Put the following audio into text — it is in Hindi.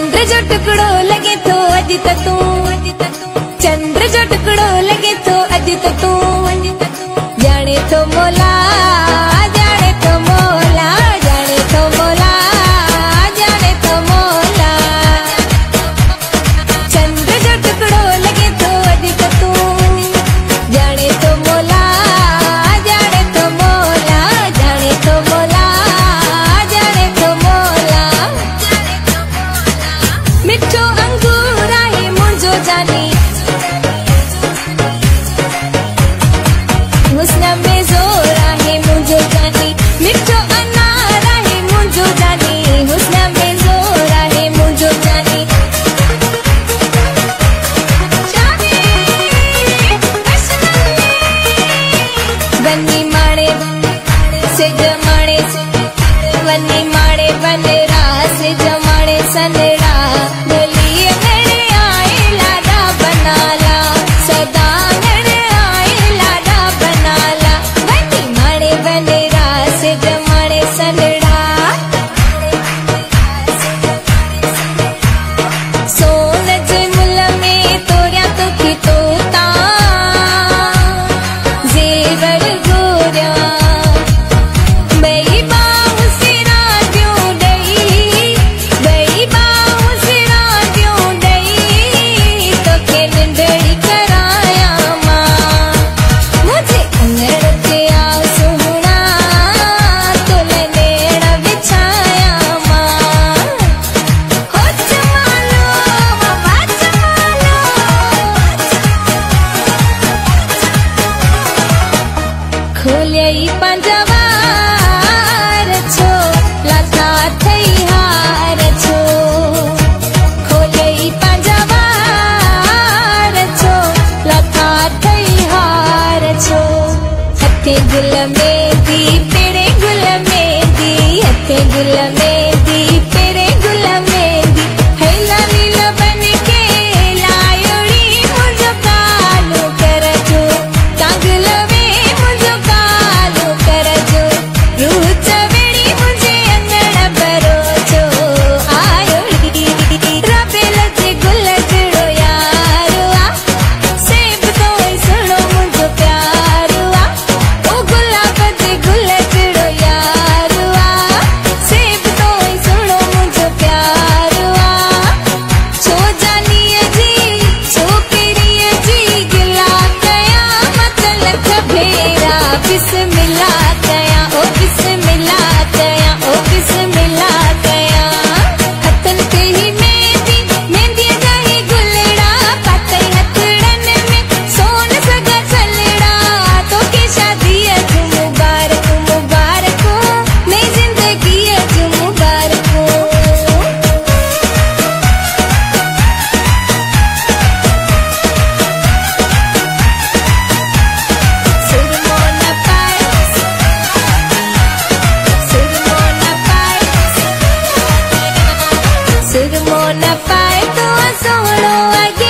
चंद्र जो टुकड़ो लगे तो अज तू, चंद्र जो टुकड़ो लगे तो अज तू, जाने तो मोला, जाने तो मोला, जाने तो मोला, जाने तो मोला। चंद्र जो टुकड़ो लगे तो अज तू, जाने तो मोला, जाने तो मोला, जाने तो मोला, जाने तो मोला। मिठो अंगूर आहे मुंहिंजो जानी, हुस्न में जोर आहे मुंहिंजो जानी, मिठो अनार आहे मुंहिंजो जानी, हुस्न में जोर आहे मुंहिंजो जानी। वनी माणे से जमाणे, वनी माणे बनरा से जमाणे सनरा, गली नड़े आए लाडा बनाला, सदा नड़े आए लाडा बनाला। वनी माणे बनरा से जमाणे सनरा, सोन जे मुल में तोरिया तो की तोता, जेवर गोरिया बई बाहु सिरा द्यूं दई, बई बाहु सिरा द्यूं दई, तोखे निंढड़ी कराया मां, मुझे अंगड़ ते आ सुहणा, तोले नेड़ बिछाया मां। हो चमालो बाबा चमालो, खोलियई पंजवार छो, लथा थई हार छो, खोलियई पंजवार छो, लथा थई हार छो। हथे गुल मेंदी पेड़े गुल मेंदी, हथे गुल मेंदी पेड़े गुल मेंदी, हैला लीला बन के लायोड़ी मुझो कालो करजो, कागल में मुझो कालो करजो, रूह चवेड़ी मुझे अंगड़ भरोजो, आयोड़ी रबेल जे गुल जड़ो यारो आ, सेब तो सुनो मुझो प्यारो आ, ओ गुलाब जे गुल जड़ो यारो आ, सेब तो सुनो मुझो प्यारो आ। छो जानीअ जी छोकिरीअ जी गिला कया, मतलब भेरा बिस्मिल्ला कया, ओ बिस्मिल्ला कया, ओ बिस्मिल्ला कया। हथन ते ही मेहंदी, मेहंदीअ जा ही गुलड़ा, पातई हथड़न में सोन सगा चलड़ा, तोखे शादीअ जूं मुबारक मुबारको, नई जिंदगीअ जूं मुबारको। सुरमो न पाए, सुरमो न पाए, सुरमो न पाए तो सोहणो अॻे